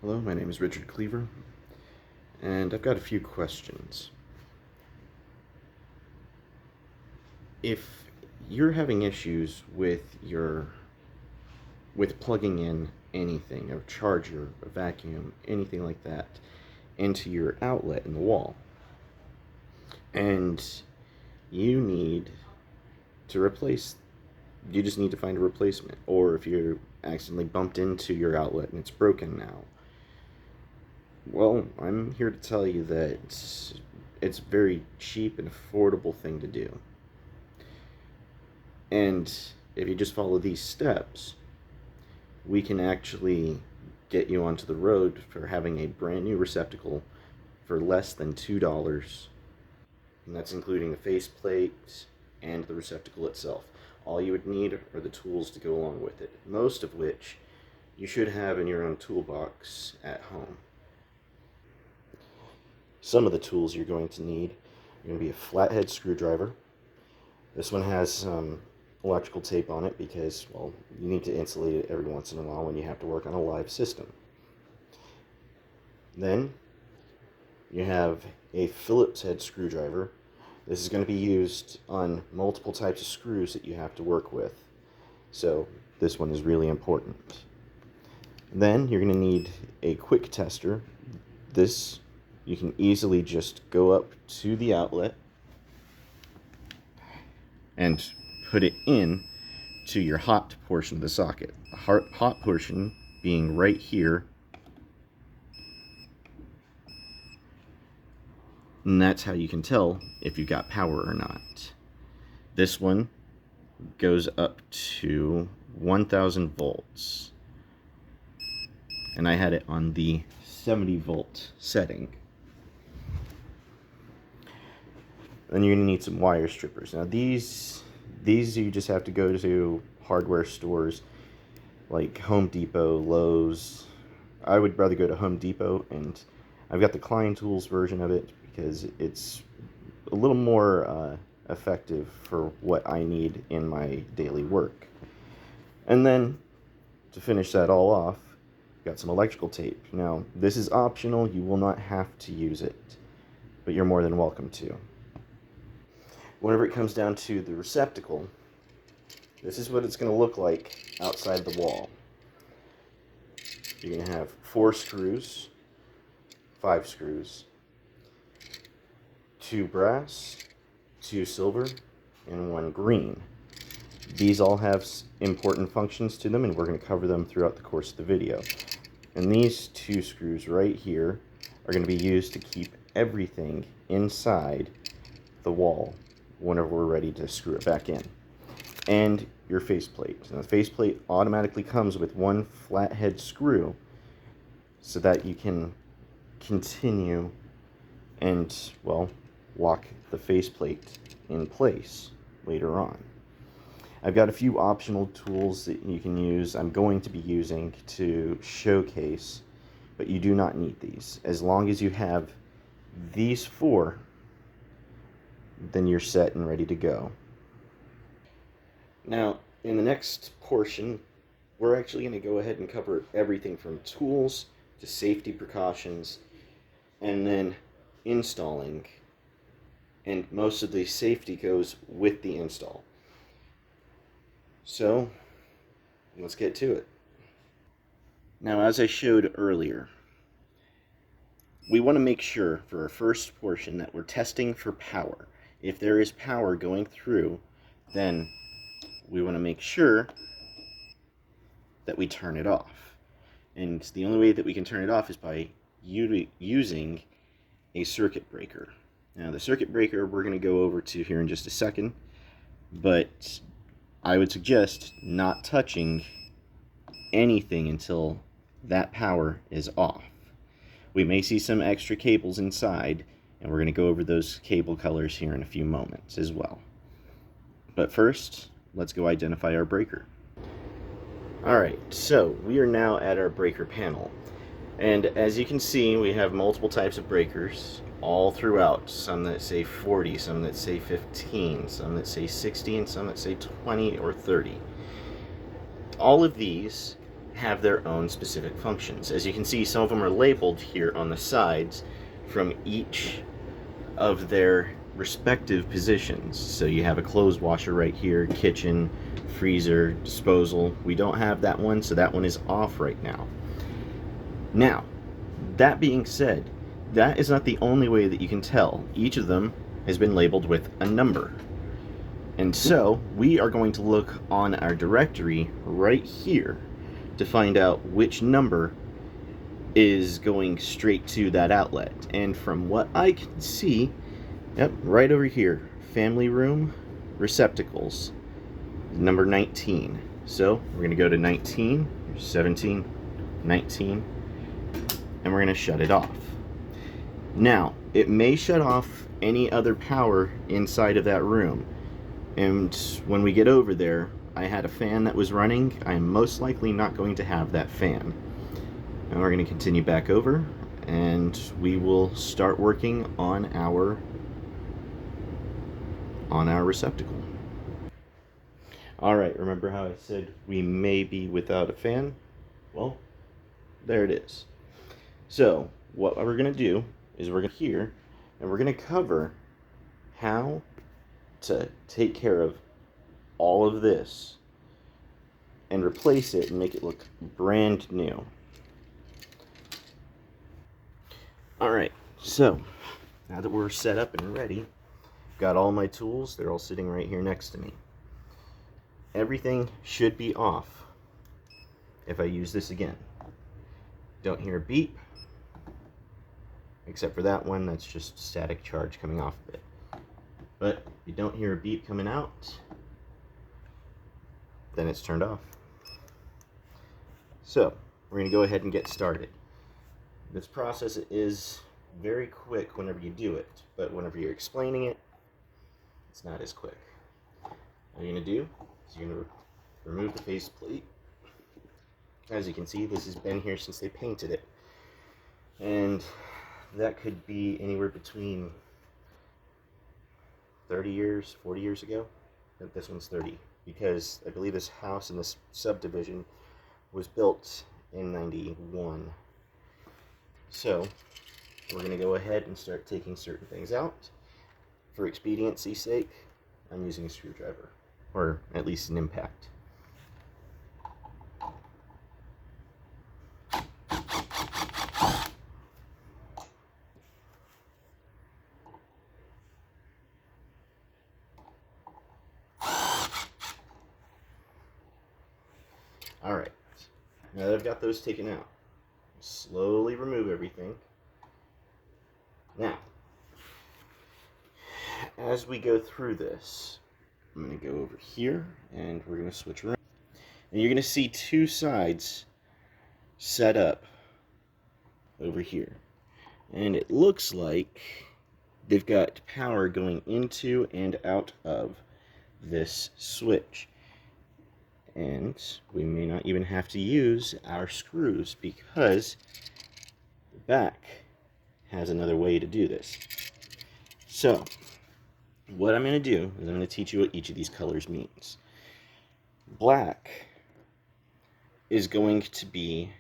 Hello, my name is Richard Cleaver, and I've got a few questions. If you're having issues with plugging in anything, a charger, a vacuum, anything like that, into your outlet in the wall, and you need to replace, you just need to find a replacement, or if you're accidentally bumped into your outlet and it's broken now, well, I'm here to tell you that it's a very cheap and affordable thing to do. And if you just follow these steps, we can actually get you onto the road for having a brand new receptacle for less than $2. And that's including the faceplate and the receptacle itself. All you would need are the tools to go along with it, most of which you should have in your own toolbox at home. Some of the tools you're going to need are going to be a flathead screwdriver. This one has some electrical tape on it because, well, you need to insulate it every once in a while when you have to work on a live system. Then you have a Phillips head screwdriver. This is going to be used on multiple types of screws that you have to work with. So this one is really important. Then you're going to need a quick tester. This you can easily just go up to the outlet and put it in to your hot portion of the socket. The hot portion being right here. And that's how you can tell if you got power or not. This one goes up to 1000 volts. And I had it on the 70 volt setting. Then you're going to need some wire strippers. Now these you just have to go to hardware stores like Home Depot, Lowe's. I would rather go to Home Depot, and I've got the Klein Tools version of it because it's a little more effective for what I need in my daily work. And then to finish that all off, got some electrical tape. Now this is optional, you will not have to use it, but you're more than welcome to. Whenever it comes down to the receptacle, this is what it's going to look like outside the wall. You're going to have 4 screws, 5 screws, 2 brass, 2 silver, and 1 green. These all have important functions to them, and we're going to cover them throughout the course of the video. And these 2 screws right here are going to be used to keep everything inside the wall whenever we're ready to screw it back in. And your faceplate. Now, the faceplate automatically comes with 1 flathead screw so that you can continue and, well, lock the faceplate in place later on. I've got a few optional tools that you can use. I'm going to be using to showcase, but you do not need these. As long as you have these 4, then you're set and ready to go. Now, in the next portion, we're actually going to go ahead and cover everything from tools to safety precautions, and then installing. And most of the safety goes with the install. So, let's get to it. Now, as I showed earlier, we want to make sure for our first portion that we're testing for power. If there is power going through, then we want to make sure that we turn it off. And the only way that we can turn it off is by using a circuit breaker. Now, the circuit breaker we're going to go over to here in just a second, but I would suggest not touching anything until that power is off. We may see some extra cables inside, and we're going to go over those cable colors here in a few moments as well. But first, let's go identify our breaker. Alright, so we are now at our breaker panel. And as you can see, we have multiple types of breakers all throughout. Some that say 40, some that say 15, some that say 60, and some that say 20 or 30. All of these have their own specific functions. As you can see, some of them are labeled here on the sides from each of their respective positions. So you have a clothes washer right here, kitchen, freezer, disposal. We don't have that one, so that one is off right now. Now, that being said, that is not the only way that you can tell. Each of them has been labeled with a number. And so, we are going to look on our directory right here to find out which number is going straight to that outlet. And from what I can see, yep, right over here, family room, receptacles, number 19. So we're going to go to 19, 17, 19, and we're going to shut it off. Now, it may shut off any other power inside of that room. And when we get over there, I had a fan that was running. I am most likely not going to have that fan. And we're going to continue back over, and we will start working on our receptacle. Alright, remember how I said we may be without a fan? Well, there it is. So, what we're going to do is we're going to here, and we're going to cover how to take care of all of this and replace it and make it look brand new. Alright, so now that we're set up and ready, got all my tools, they're all sitting right here next to me. Everything should be off if I use this again. Don't hear a beep, except for that one, that's just static charge coming off of it. But if you don't hear a beep coming out, then it's turned off. So, we're going to go ahead and get started. This process is very quick whenever you do it, but whenever you're explaining it, it's not as quick. All you're going to do is you're going to remove the faceplate. As you can see, this has been here since they painted it. And that could be anywhere between 30 years, 40 years ago. But this one's 30, because I believe this house in this subdivision was built in 91. So, we're going to go ahead and start taking certain things out. For expediency's sake, I'm using a screwdriver, or at least an impact. Alright, now that I've got those taken out, slowly remove everything. Now, as we go through this, I'm going to go over here and we're going to switch around. And you're going to see two sides set up over here. And it looks like they've got power going into and out of this switch. And we may not even have to use our screws because the back has another way to do this. So, what I'm going to do is I'm going to teach you what each of these colors means. Black is going to be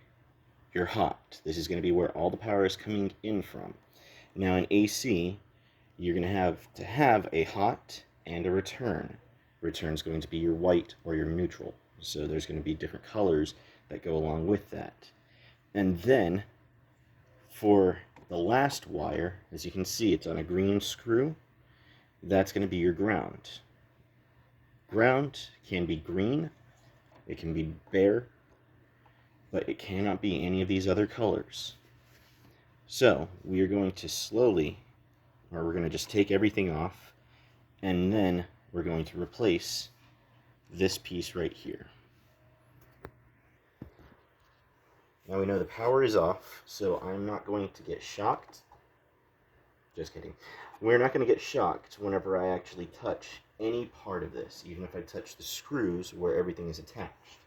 your hot. This is going to be where all the power is coming in from. Now in AC, you're going to have a hot and a return. Return is going to be your white or your neutral. So there's going to be different colors that go along with that. And then for the last wire, as you can see, it's on a green screw. That's going to be your ground. Ground can be green, it can be bare, but it cannot be any of these other colors. So we are going to slowly, or we're going to just take everything off, and then we're going to replace this piece right here. Now we know the power is off, so I'm not going to get shocked. Just kidding. We're not going to get shocked whenever I actually touch any part of this, even if I touch the screws where everything is attached.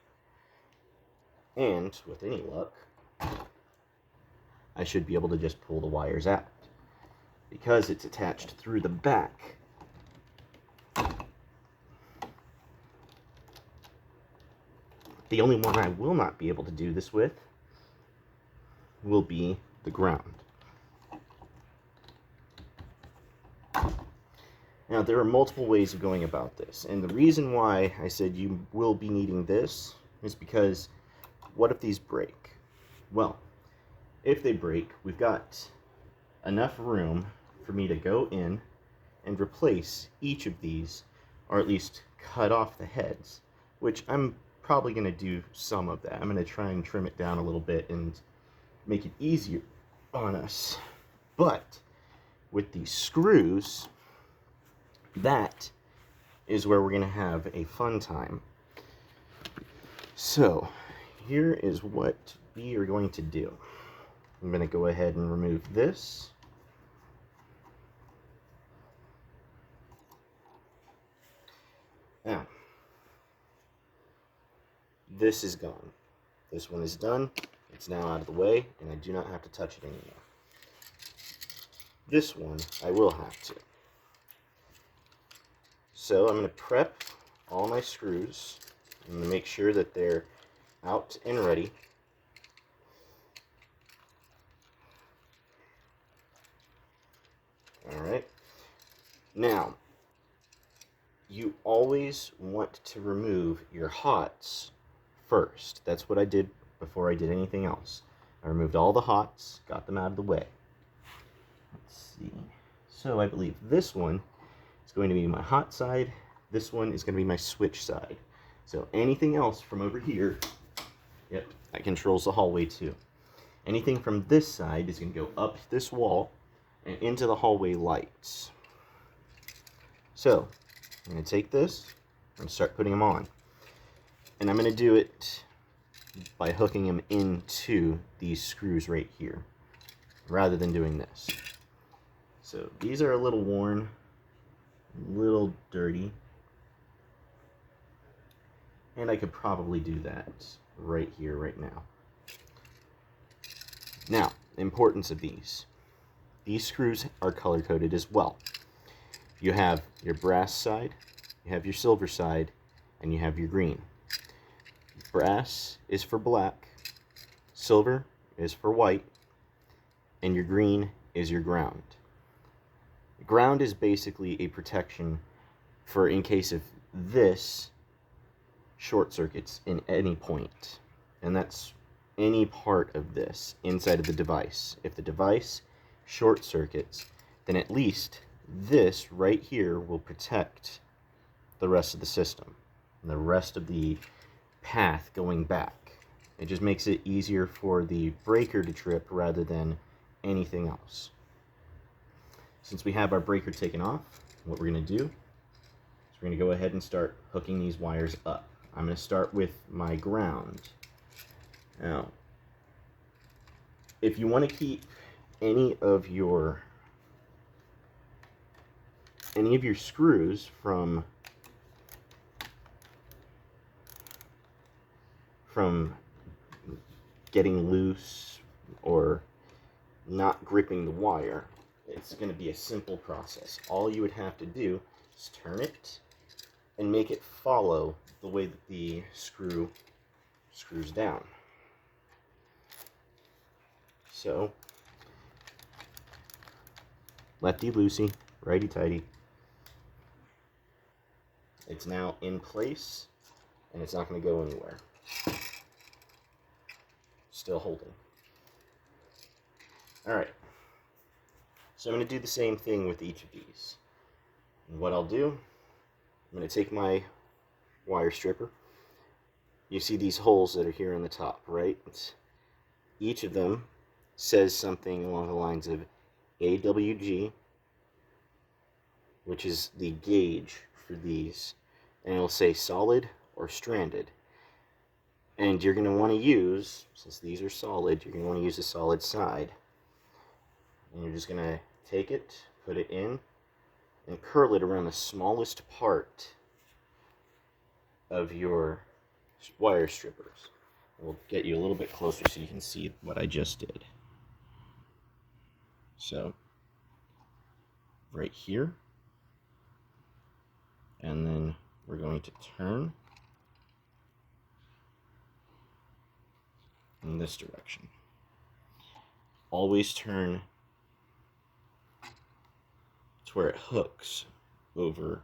And, with any luck, I should be able to just pull the wires out. Because it's attached through the back, The only one I will not be able to do this with will be the ground. Now, there are multiple ways of going about this, and the reason why I said you will be needing this is because what if these break? Well, if they break, we've got enough room for me to go in and replace each of these, or at least cut off the heads, which I'm probably going to do some of that. I'm going to try and trim it down a little bit and make it easier on us. But with these screws, that is where we're going to have a fun time. So here is what we are going to do. I'm going to go ahead and remove this. Now, this is gone. This one is done. It's now out of the way, and I do not have to touch it anymore. This one, I will have to. So I'm going to prep all my screws. I'm going to make sure that they're out and ready. Alright. Now, you always want to remove your hots first. That's what I did before I did anything else. I removed all the hots, got them out of the way. Let's see. So I believe this one is going to be my hot side. This one is going to be my switch side. So anything else from over here, yep, that controls the hallway too. Anything from this side is going to go up this wall and into the hallway lights. So I'm going to take this and start putting them on. And I'm going to do it by hooking them into these screws right here, rather than doing this. So these are a little worn, a little dirty. And I could probably do that right here, right now. Now, the importance of these. These screws are color-coded as well. You have your brass side, you have your silver side, and you have your green. Brass is for black, silver is for white, and your green is your ground. Ground is basically a protection for in case of this short circuits in any point, and that's any part of this inside of the device. If the device short circuits, then at least this right here will protect the rest of the system and the rest of the path going back. It just makes it easier for the breaker to trip rather than anything else. Since we have our breaker taken off, what we're going to do is we're going to go ahead and start hooking these wires up. I'm going to start with my ground. Now, if you want to keep any of your screws from getting loose or not gripping the wire, it's going to be a simple process. All you would have to do is turn it and make it follow the way that the screw screws down. So, lefty-loosey, righty-tighty. It's now in place, and it's not going to go anywhere. Still holding. Alright. So I'm going to do the same thing with each of these. And what I'll do, I'm going to take my wire stripper. You see these holes that are here on the top, right? Each of them says something along the lines of AWG, which is the gauge for these, and it'll say solid or stranded. And you're going to want to use, since these are solid, you're going to want to use the solid side. And you're just going to take it, put it in, and curl it around the smallest part of your wire strippers. We'll get you a little bit closer so you can see what I just did. So, right here, and then we're going to turn in this direction. Always turn to where it hooks over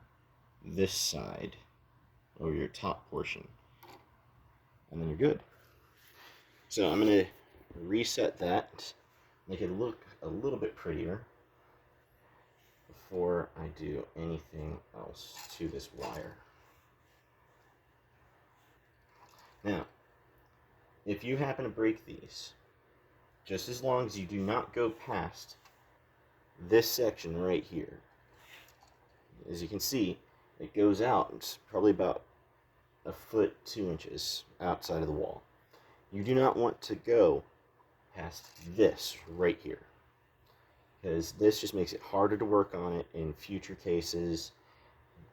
this side, over your top portion, and then you're good. So I'm going to reset that, make it look a little bit prettier before I do anything else to this wire. Now, if you happen to break these, just as long as you do not go past this section right here, as you can see, it goes out. It's probably about 1 foot 2 inches outside of the wall. You do not want to go past this right here, because this just makes it harder to work on it in future cases.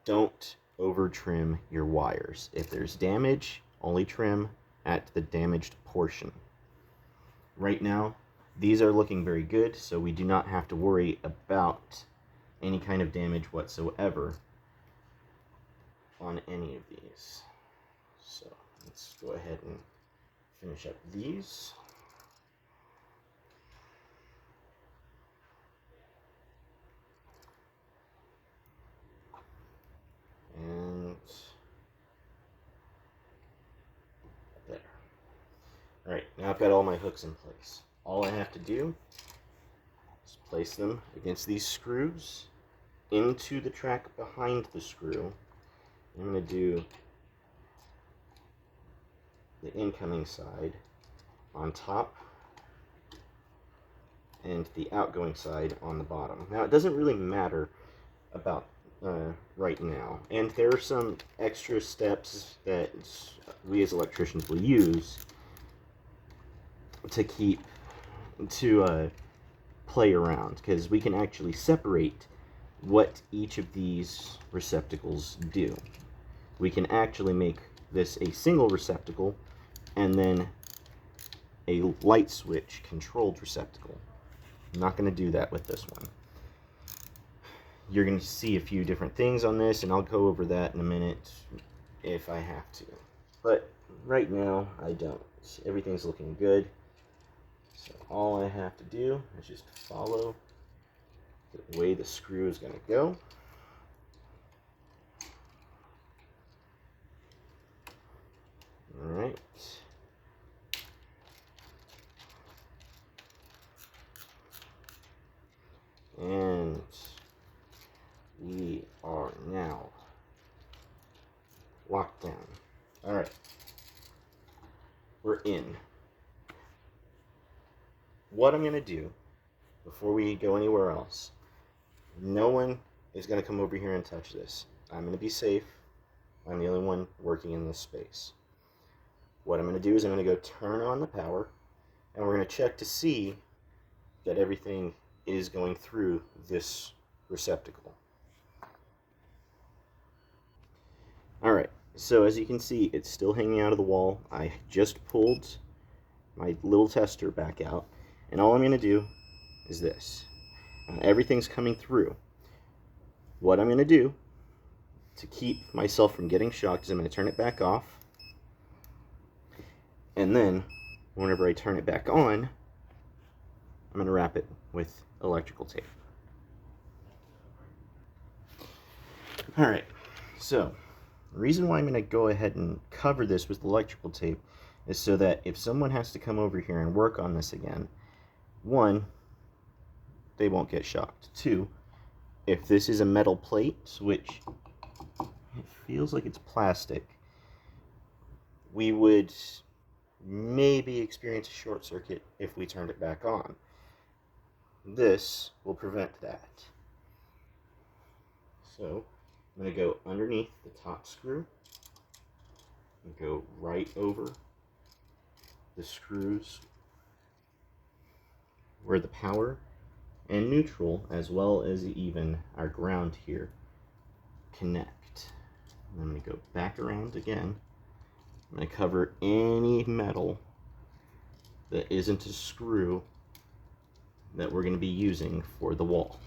Don't over trim your wires. If there's damage, only trim at the damaged portion. Right now, these are looking very good, so we do not have to worry about any kind of damage whatsoever on any of these. So let's go ahead and finish up these. And there. Alright, now I've got all my hooks in place. All I have to do is place them against these screws into the track behind the screw. I'm going to do the incoming side on top and the outgoing side on the bottom. Now, it doesn't really matter about right now, and there are some extra steps that we as electricians will use to play around, because we can actually separate what each of these receptacles do. We can actually make this a single receptacle and then a light switch controlled receptacle. I'm not going to do that with this one. You're going to see a few different things on this, and I'll go over that in a minute if I have to. But right now, I don't. Everything's looking good. So all I have to do is just follow the way the screw is going to go. Alright. And we are now locked down. Alright. We're in. What I'm going to do before we go anywhere else, no one is going to come over here and touch this. I'm going to be safe. I'm the only one working in this space. What I'm going to do is I'm going to go turn on the power, and we're going to check to see that everything is going through this receptacle. Alright, so as you can see, it's still hanging out of the wall. I just pulled my little tester back out, and all I'm going to do is this. Everything's coming through. What I'm going to do to keep myself from getting shocked is I'm going to turn it back off, and then whenever I turn it back on, I'm going to wrap it with electrical tape. Alright, so the reason why I'm going to go ahead and cover this with electrical tape is so that if someone has to come over here and work on this again, one, they won't get shocked. Two, if this is a metal plate, which it feels like it's plastic, we would maybe experience a short circuit if we turned it back on. This will prevent that. So I'm going to go underneath the top screw and go right over the screws where the power and neutral, as well as even our ground here, connect. And I'm going to go back around again. I'm going to cover any metal that isn't a screw that we're going to be using for the wall.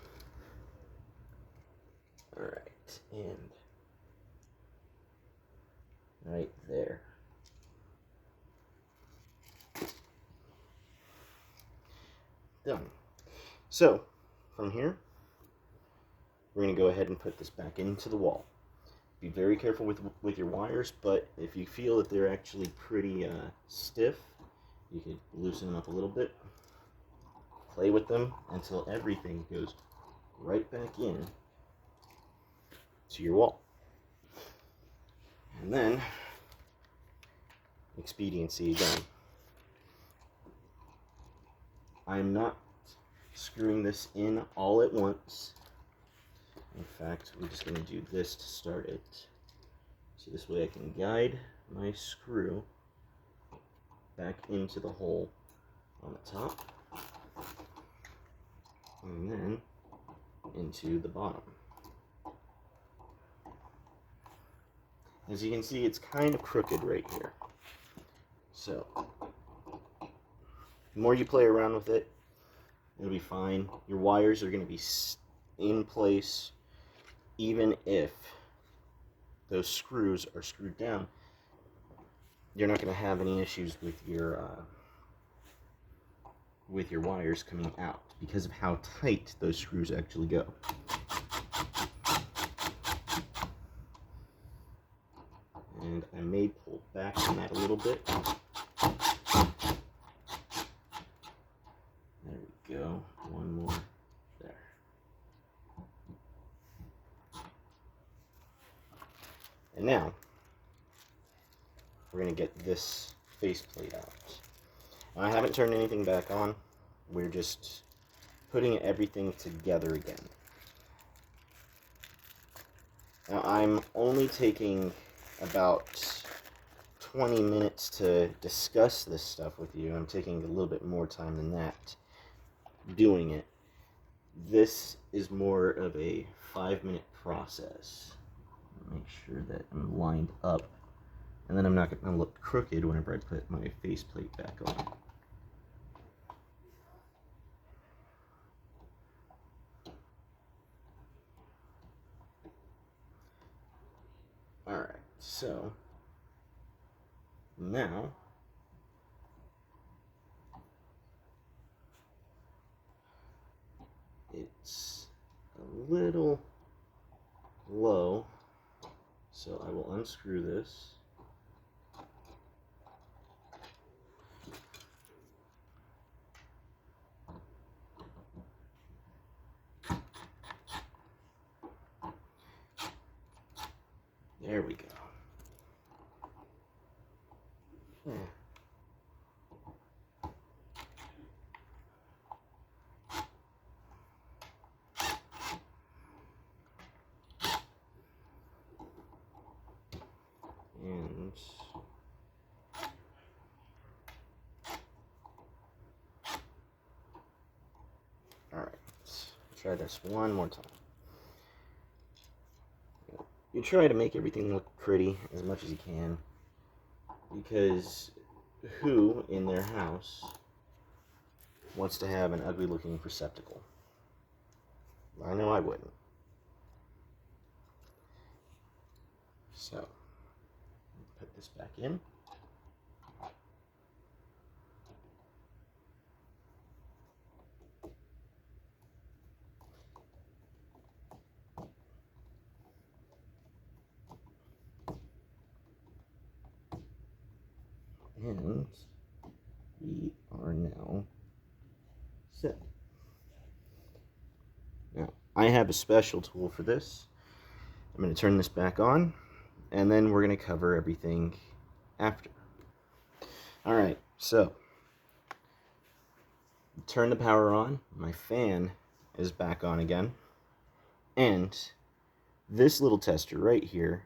Alright, and right there. done. So, from here, we're going to go ahead and put this back into the wall. Be very careful with your wires, but if you feel that they're actually pretty stiff, you can loosen them up a little bit. Play with them until everything goes right back in to your wall. And then, expediency again. I'm not screwing this in all at once. In fact, we're just going to do this to start it. So this way I can guide my screw back into the hole on the top. And then into the bottom. As you can see, it's kind of crooked right here. So, the more you play around with it, it'll be fine. Your wires are going to be in place even if those screws are screwed down. You're not going to have any issues with your wires coming out because of how tight those screws actually go. And I may pull back on that a little bit. There we go. One more there. And now we're going to get this faceplate out. And I haven't turned anything back on. We're just putting everything together again. Now I'm only taking about 20 minutes to discuss this stuff with you. I'm taking a little bit more time than that doing it. This is more of a 5-minute process. Make sure that I'm lined up, and then I'm not going to look crooked whenever I put my faceplate back on. Alright, so now it's a little low, so I will unscrew this. There we go. And all right, let's try this one more time. You try to make everything look pretty as much as you can, because who in their house wants to have an ugly looking receptacle? I know I wouldn't. So, put this back in. And we are now set. Now, I have a special tool for this. I'm going to turn this back on, and then we're going to cover everything after. Alright, so turn the power on. My fan is back on again. And this little tester right here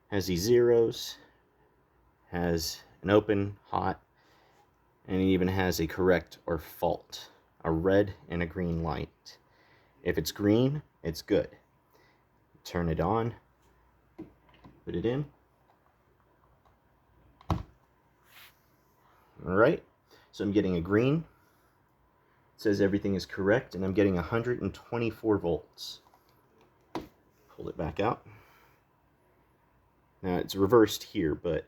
has these zeros, has an open, hot, and it even has a correct or fault, a red and a green light. If it's green, it's good. Turn it on, put it in. Alright, so I'm getting a green. It says everything is correct, and I'm getting 124 volts. Pull it back out. Now it's reversed here, but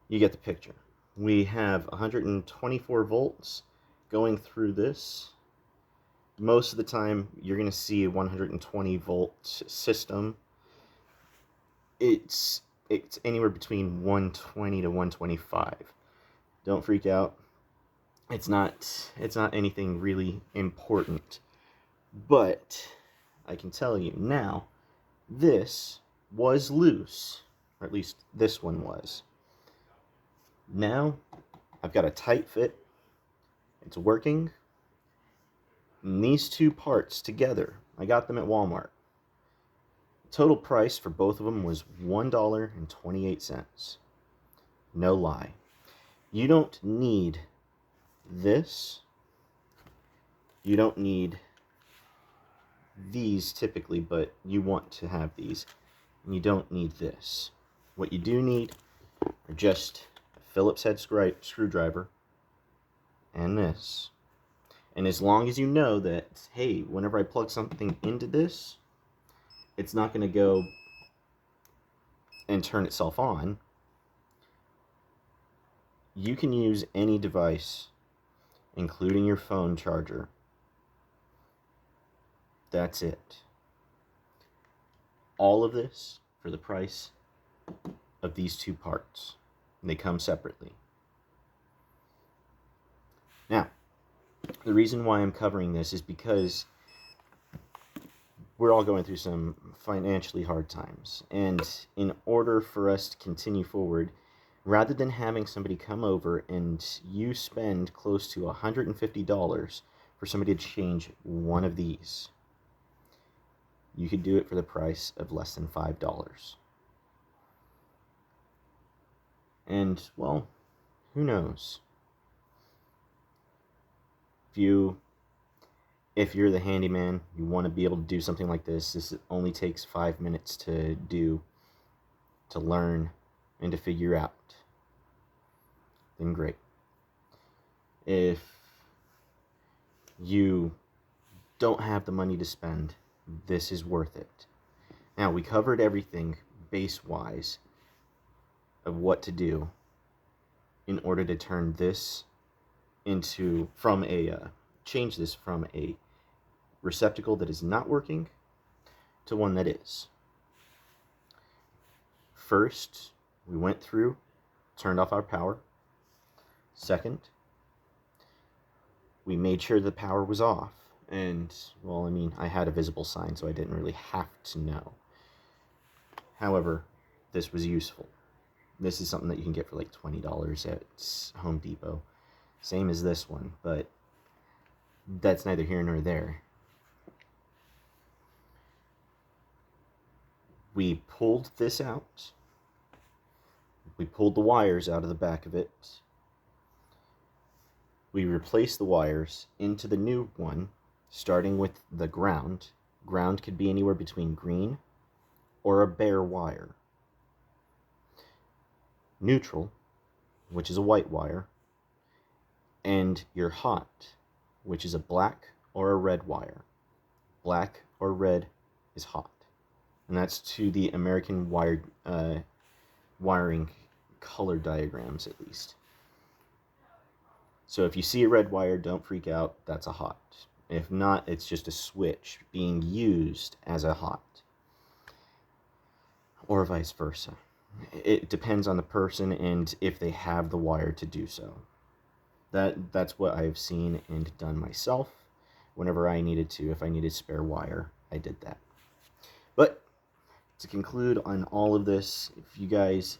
you get the picture. We have 124 volts going through this most of the time you're going to see a 120 volt system. It's anywhere between 120 to 125. Don't freak out. It's not anything really important. But I can tell you now, this was loose, or at least this one was. Now I've got a tight fit. It's working. And these two parts together, I got them at Walmart. Total price for both of them was $1.28. No lie. You don't need this. You don't need these typically, but you want to have these. And you don't need this. What you do need are just a Phillips head screwdriver and this. And as long as you know that, hey, whenever I plug something into this, it's not going to go and turn itself on, you can use any device, including your phone charger. That's it. All of this for the price of these two parts. And they come separately. Now, the reason why I'm covering this is because we're all going through some financially hard times. And in order for us to continue forward, rather than having somebody come over and you spend close to $150 for somebody to change one of these, you could do it for the price of less than $5. And, well, who knows? If you're the handyman, you want to be able to do something like this. This only takes 5 minutes to do, to learn, and to figure out. Then great. If you don't have the money to spend, this is worth it. Now, we covered everything base-wise of what to do in order to turn this into, change this from a receptacle that is not working to one that is. First, we went through, turned off our power. Second, we made sure the power was off. And, well, I mean, I had a visible sign, so I didn't really have to know. However, this was useful. This is something that you can get for like $20 at Home Depot. Same as this one, but that's neither here nor there. We pulled this out. We pulled the wires out of the back of it. We replaced the wires into the new one, starting with the ground. Ground could be anywhere between green or a bare wire. Neutral, which is a white wire, and your hot, which is a black or a red wire. Black or red is hot. And that's to the American wiring color diagrams, at least. So if you see a red wire, don't freak out, that's a hot. If not, it's just a switch being used as a hot. Or vice versa. It depends on the person and if they have the wire to do so. That's what I've seen and done myself. Whenever I needed to, if I needed spare wire, I did that. But to conclude on all of this, if you guys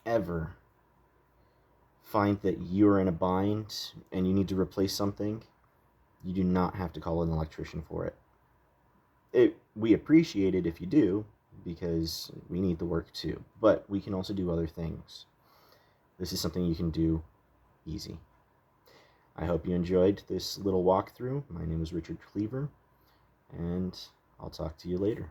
ever find that you're in a bind and you need to replace something, you do not have to call an electrician for it. We appreciate it if you do, because we need the work too. But we can also do other things. This is something you can do easy. I hope you enjoyed this little walkthrough. My name is Richard Cleaver, and I'll talk to you later.